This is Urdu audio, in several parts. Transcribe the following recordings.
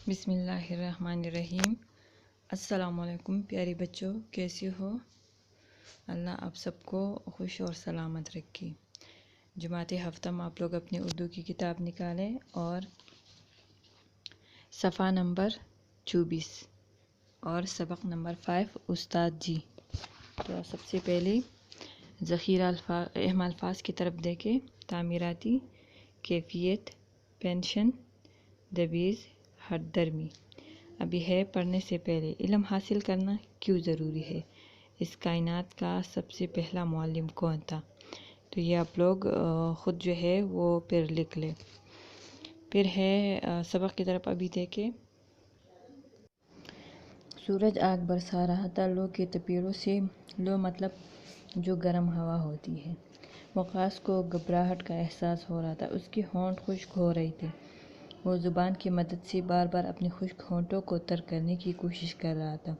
بسم اللہ الرحمن الرحیم۔ السلام علیکم پیارے بچوں، کیسے ہو؟ اللہ آپ سب کو خوش اور سلامت رکھے۔ جماعت ہفتہ میں آپ لوگ اپنی اردو کی کتاب نکالیں اور صفحہ نمبر 24 اور سبق نمبر 5 استاد جی۔ تو سب سے پہلے ذخیرہ اہم الفاظ کی طرف دیکھیں۔ تعمیراتی، کیفیت، پینشن، دویز، ہر درمی۔ ابھی ہے پڑھنے سے پہلے علم حاصل کرنا کیوں ضروری ہے؟ اس کائنات کا سب سے پہلا معلم کون تھا؟ تو یہ آپ لوگ خود جو ہے وہ پھر لکھ لیں۔ پھر ہے سبق کی طرف ابھی دیکھیں۔ سورج آگ برسا رہا تھا، لو کے تپیروں سے، لو مطلب جو گرم ہوا ہوتی ہے۔ وقاص کو گھبراہٹ کا احساس ہو رہا تھا، اس کے ہونٹ خشک ہو رہے تھے۔ وہ زبان کی مدد سے بار بار اپنے خشک ہونٹوں کو تر کرنے کی کوشش کر رہا تھا۔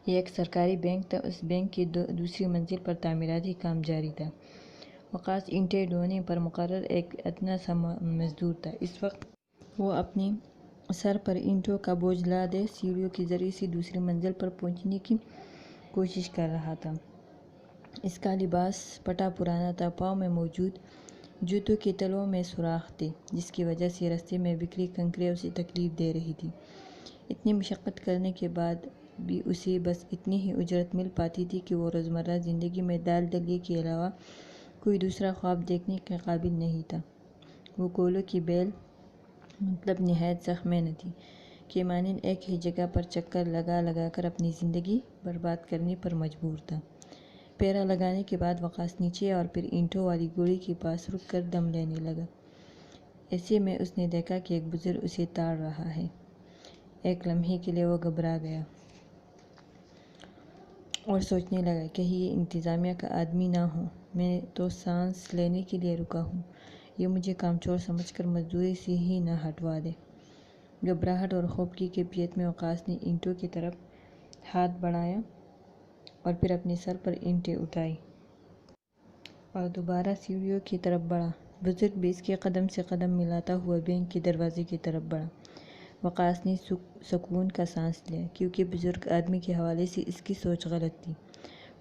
یہ ایک سرکاری بینک تھا، اس بینک کی دوسری منزل پر تعمیراتی کام جاری تھا۔ وقاص اینٹیں ڈھونے پر مقرر ایک ادنیٰ سا مزدور تھا۔ اس وقت وہ اپنے سر پر اینٹوں کا بوجھ لادے سیڑھیوں کے ذریعے سے دوسری منزل پر پہنچنے کی کوشش کر رہا تھا۔ اس کا لباس پھٹا پرانا تھا، پاؤں میں موجود جوتوں کے تلوں میں سوراخ تھے، جس کی وجہ سے راستے میں بکھری کنکریاں اسے تکلیف دے رہی تھی۔ اتنی مشقت کرنے کے بعد بھی اسے بس اتنی ہی اجرت مل پاتی تھی کہ وہ روزمرہ زندگی میں دال دلیے کے علاوہ کوئی دوسرا خواب دیکھنے کے قابل نہیں تھا۔ وہ کولوں کی بیل مطلب نہایت سخت محنتی کے مانند ایک ہی جگہ پر چکر لگا لگا کر اپنی زندگی برباد کرنے پر مجبور تھا۔ پہرا لگانے کے بعد وقاص نیچے اور پھر اینٹوں والی گوڑی کے پاس رک کر دم لینے لگا۔ ایسے میں اس نے دیکھا کہ ایک بزرگ اسے تاڑ رہا ہے۔ ایک لمحے کے لیے وہ گھبرا گیا اور سوچنے لگا، کہیں یہ انتظامیہ کا آدمی نہ ہو، میں تو سانس لینے کے لیے رکا ہوں، یہ مجھے کامچور سمجھ کر مزدوری سے ہی نہ ہٹوا دے۔ گھبراہٹ اور خوف کی کیفیت میں وقاص نے اینٹوں کی طرف ہاتھ بڑھایا اور پھر اپنے سر پر اینٹیں اٹھائیں اور دوبارہ سیڑھیوں کی طرف بڑھا۔ بزرگ بھی اس کے قدم سے قدم ملاتا ہوا بینک کے دروازے کی طرف بڑھا۔ وقاص نے سکون کا سانس لیا، کیونکہ بزرگ آدمی کے حوالے سے اس کی سوچ غلط تھی۔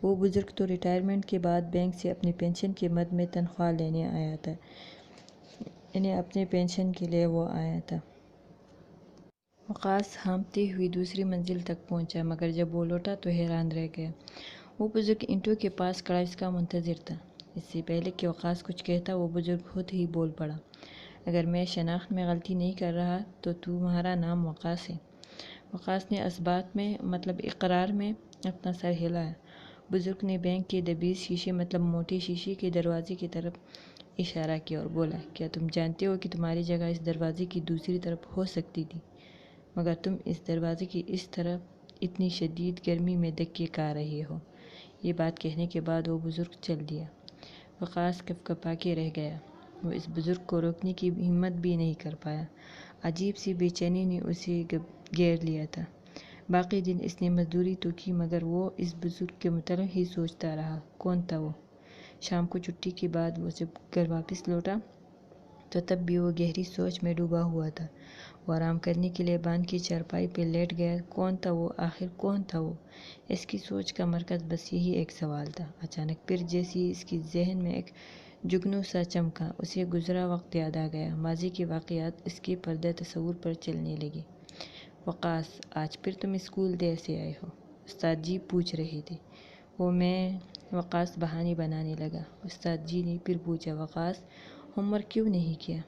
وہ بزرگ تو ریٹائرمنٹ کے بعد بینک سے اپنی پینشن کے مد میں تنخواہ لینے آیا تھا، یعنی اپنے پینشن کے لیے وہ آیا تھا۔ وقاص ہانپتے ہوئے دوسری منزل تک پہنچا، مگر جب وہ لوٹا تو حیران رہ گیا۔ وہ بزرگ اینٹوں کے پاس کھڑا اس کا منتظر تھا۔ اس سے پہلے کہ وقاص کچھ کہتا، وہ بزرگ خود ہی بول پڑا، اگر میں شناخت میں غلطی نہیں کر رہا تو تمہارا نام وقاص ہے۔ وقاص نے اثبات میں مطلب اقرار میں اپنا سر ہلایا۔ بزرگ نے بینک کے دبیز شیشے مطلب موٹے شیشے کے دروازے کی طرف اشارہ کیا اور بولا، کیا تم جانتے ہو کہ تمہاری جگہ اس دروازے کی دوسری طرف ہو سکتی تھی، مگر تم اس دروازے کی اس طرف اتنی شدید گرمی میں دھکے کھا رہے ہو۔ یہ بات کہنے کے بعد وہ بزرگ چل دیا۔ وقاص کپکپا کے رہ گیا، وہ اس بزرگ کو روکنے کی ہمت بھی نہیں کر پایا۔ عجیب سی بے چینی نے اسے گھیر لیا تھا۔ باقی دن اس نے مزدوری تو کی، مگر وہ اس بزرگ کے متعلق ہی سوچتا رہا، کون تھا وہ؟ شام کو چھٹی کے بعد وہ جب گھر واپس لوٹا تو تب بھی وہ گہری سوچ میں ڈوبا ہوا تھا۔ وہ آرام کرنے کے لیے باندھ کی چارپائی پہ لیٹ گیا۔ کون تھا وہ؟ آخر کون تھا وہ؟ اس کی سوچ کا مرکز بس یہی ایک سوال تھا۔ اچانک پھر جیسے اس کے ذہن میں ایک جگنو سا چمکا، اسے گزرا وقت یاد آ گیا، ماضی کے واقعات اس کے پردہ تصور پر چلنے لگے۔ وقاص، آج پھر تم اسکول دیر سے آئے ہو؟ استاد جی پوچھ رہے تھے۔ وہ میں وقاص بہانے بنانے لگا۔ استاد جی نے پھر پوچھا، وقاص ہوم ورک کیوں نہیں کیا؟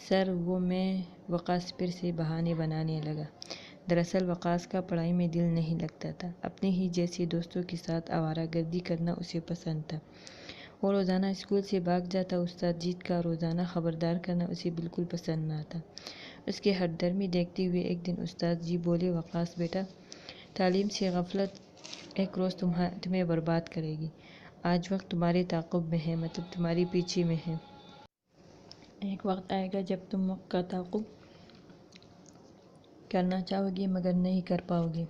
سر وہ میں وقاص پھر سے بہانے بنانے لگا۔ دراصل وقاص کا پڑھائی میں دل نہیں لگتا تھا۔ اپنے ہی جیسے دوستوں کے ساتھ آوارہ گردی کرنا اسے پسند تھا۔ وہ روزانہ اسکول سے بھاگ جاتا۔ استاد جی کا روزانہ خبردار کرنا اسے بالکل پسند نہ تھا۔ اس کے ہٹ درمی دیکھتے ہوئے ایک دن استاد جی بولے، وقاص بیٹا، تعلیم سے غفلت ایک روز تمہیں برباد کرے گی۔ آج وقت تمہارے تعاقب میں ہے، مطلب تمہارے پیچھے میں ہے۔ ایک وقت آئے گا جب تم وقت کا تعاقب کرنا چاہو گے مگر نہیں کر پاؤ گے۔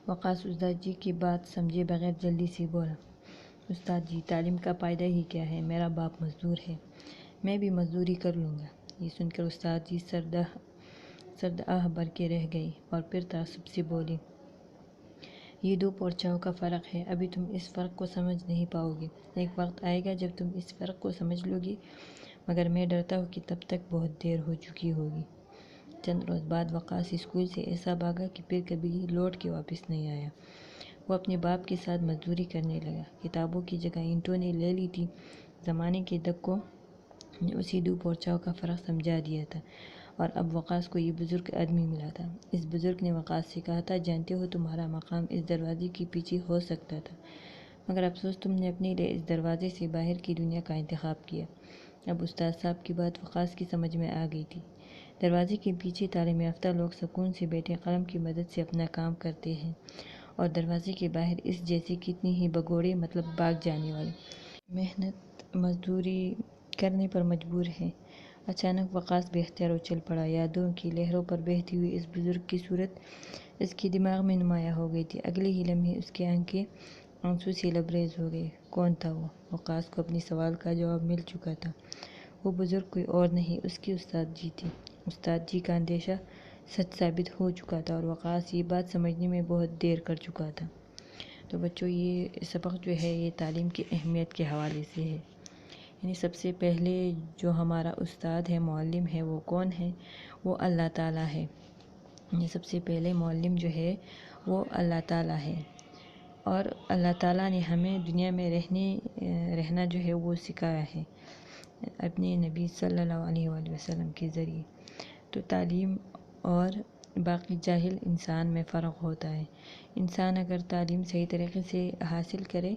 وقاص استاد جی کی بات سمجھے بغیر جلدی سے بولا، استاد جی تعلیم کا فائدہ ہی کیا ہے؟ میرا باپ مزدور ہے، میں بھی مزدوری کر لوں گا۔ یہ سن کر استاد جی سرد آہ بھر کے رہ گئی اور پھر تعصب سے بولی، یہ دھوپ اور چھاؤں کا فرق ہے، ابھی تم اس فرق کو سمجھ نہیں پاؤ گی، ایک وقت آئے گا جب تم اس فرق کو سمجھ لو گی، مگر میں ڈرتا ہوں کہ تب تک بہت دیر ہو چکی ہوگی۔ چند روز بعد وقاص اسکول سے ایسا بھاگا کہ پھر کبھی لوٹ کے واپس نہیں آیا۔ وہ اپنے باپ کے ساتھ مزدوری کرنے لگا، کتابوں کی جگہ اینٹوں نے لے لی تھی۔ زمانے کے دھکوں نے اسی دھوپ اور چھاؤں کا فرق سمجھا دیا تھا، اور اب وقاص کو یہ بزرگ آدمی ملا تھا۔ اس بزرگ نے وقاص سے کہا تھا، جانتے ہو تمہارا مقام اس دروازے کے پیچھے ہو سکتا تھا، مگر افسوس تم نے اپنے لیے اس دروازے سے باہر کی دنیا کا انتخاب کیا۔ اب استاد صاحب کی بات وقاص کی سمجھ میں آ گئی تھی۔ دروازے کے پیچھے تعلیم یافتہ لوگ سکون سے بیٹھے قلم کی مدد سے اپنا کام کرتے ہیں، اور دروازے کے باہر اس جیسے کتنی ہی بگوڑے مطلب بھاگ جانے والے محنت مزدوری کرنے پر مجبور ہیں۔ اچانک وقاص بے اختیار اچھل پڑا۔ یادوں کی لہروں پر بہتی ہوئی اس بزرگ کی صورت اس کے دماغ میں نمایاں ہو گئی تھی۔ اگلے ہی لمحے اس کی آنکھیں آنسو سے لبریز ہو گئی۔ کون تھا وہ؟ وقاص کو اپنے سوال کا جواب مل چکا تھا۔ وہ بزرگ کوئی اور نہیں، اس کی استاد جی تھی۔ استاد جی کا اندیشہ سچ ثابت ہو چکا تھا، اور وقاص یہ بات سمجھنے میں بہت دیر کر چکا تھا۔ تو بچوں، یہ سبق جو ہے یہ تعلیم کی اہمیت کے حوالے سے ہے۔ یعنی سب سے پہلے جو ہمارا استاد ہے، معلم ہے، وہ کون ہے؟ وہ اللہ تعالیٰ ہے۔ یہ سب سے پہلے معلم جو ہے وہ اللہ تعالیٰ ہے، اور اللہ تعالیٰ نے ہمیں دنیا میں رہنا جو ہے وہ سکھایا ہے اپنے نبی صلی اللہ علیہ وآلہ وسلم کے ذریعے۔ تو تعلیم اور باقی جاہل انسان میں فرق ہوتا ہے۔ انسان اگر تعلیم صحیح طریقے سے حاصل کرے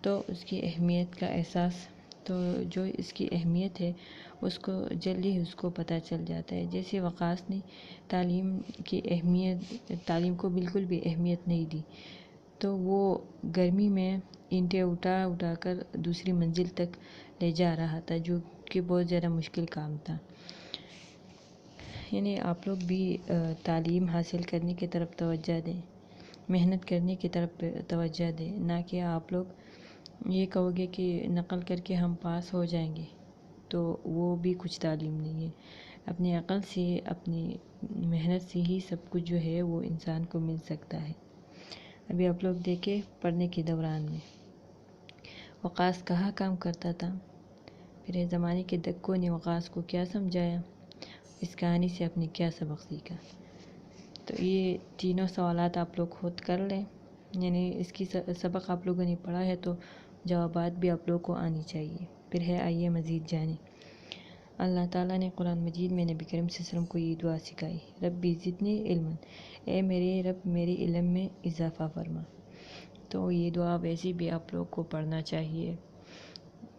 تو اس کی اہمیت کا احساس، تو جو اس کی اہمیت ہے اس کو جلدی اس کو پتہ چل جاتا ہے۔ جیسے وقاص نے تعلیم کو بالکل بھی اہمیت نہیں دی، تو وہ گرمی میں اینٹیں اٹھا کر دوسری منزل تک لے جا رہا تھا، جو کہ بہت زیادہ مشکل کام تھا۔ یعنی آپ لوگ بھی تعلیم حاصل کرنے کی طرف توجہ دیں، محنت کرنے کی طرف توجہ دیں، نہ کہ آپ لوگ یہ کہو گے کہ نقل کر کے ہم پاس ہو جائیں گے، تو وہ بھی کچھ تعلیم نہیں ہے۔ اپنی عقل سے، اپنی محنت سے ہی سب کچھ جو ہے وہ انسان کو مل سکتا ہے۔ ابھی آپ لوگ دیکھیں پڑھنے کے دوران میں وقاص کہاں کام کرتا تھا، پھر زمانے کے دھکوں نے وقاص کو کیا سمجھایا، اس کہانی سے آپ نے کیا سبق سیکھا۔ تو یہ تینوں سوالات آپ لوگ خود کر لیں، یعنی اس کی سبق آپ لوگوں نے پڑھا ہے تو جوابات بھی آپ لوگوں کو آنی چاہیے۔ پھر ہے آئیے مزید جانیں۔ اللہ تعالیٰ نے قرآن مجید میں نبی کریم صلی اللہ علیہ وسلم کو یہ دعا سکھائی، ربی زدنی علما، اے میرے رب میرے علم میں اضافہ فرما۔ تو یہ دعا ویسے بھی آپ لوگ کو پڑھنا چاہیے،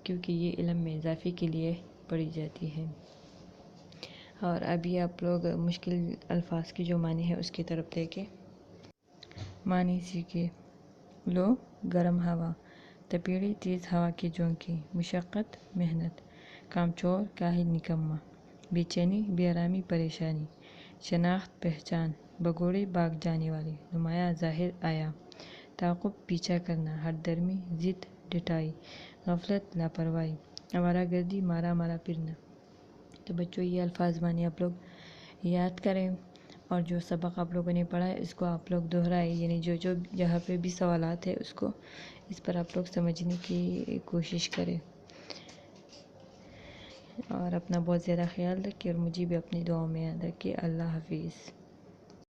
کیونکہ یہ علم میں اضافے کے لیے پڑھی جاتی ہے۔ اور ابھی آپ لوگ مشکل الفاظ کی جو معنی ہے اس کی طرف دیکھیں۔ معنی سیکھیں۔ لو گرم ہوا، تپیڑی تیز ہوا کے جھونکے، مشقت محنت، کامچور کاہل نکما، بے چینی بے آرامی پریشانی، شناخت پہچان، بگوڑے بھاگ جانے والے، نمایاں ظاہر آیا، تعاقب پیچھا کرنا، ہٹ درمی ضد ڈٹائی، غفلت لاپرواہی، آوارہ گردی مارا پھرنا۔ تو بچوں، یہ الفاظ معنی آپ لوگ یاد کریں، اور جو سبق آپ لوگوں نے پڑھا ہے اس کو آپ لوگ دہرائیں، یعنی جو جہاں پہ بھی سوالات ہیں اس پر آپ لوگ سمجھنے کی کوشش کریں، اور اپنا بہت زیادہ خیال رکھیں، اور مجھے بھی اپنی دعاؤں میں یاد رکھیں۔ اللہ حافظ۔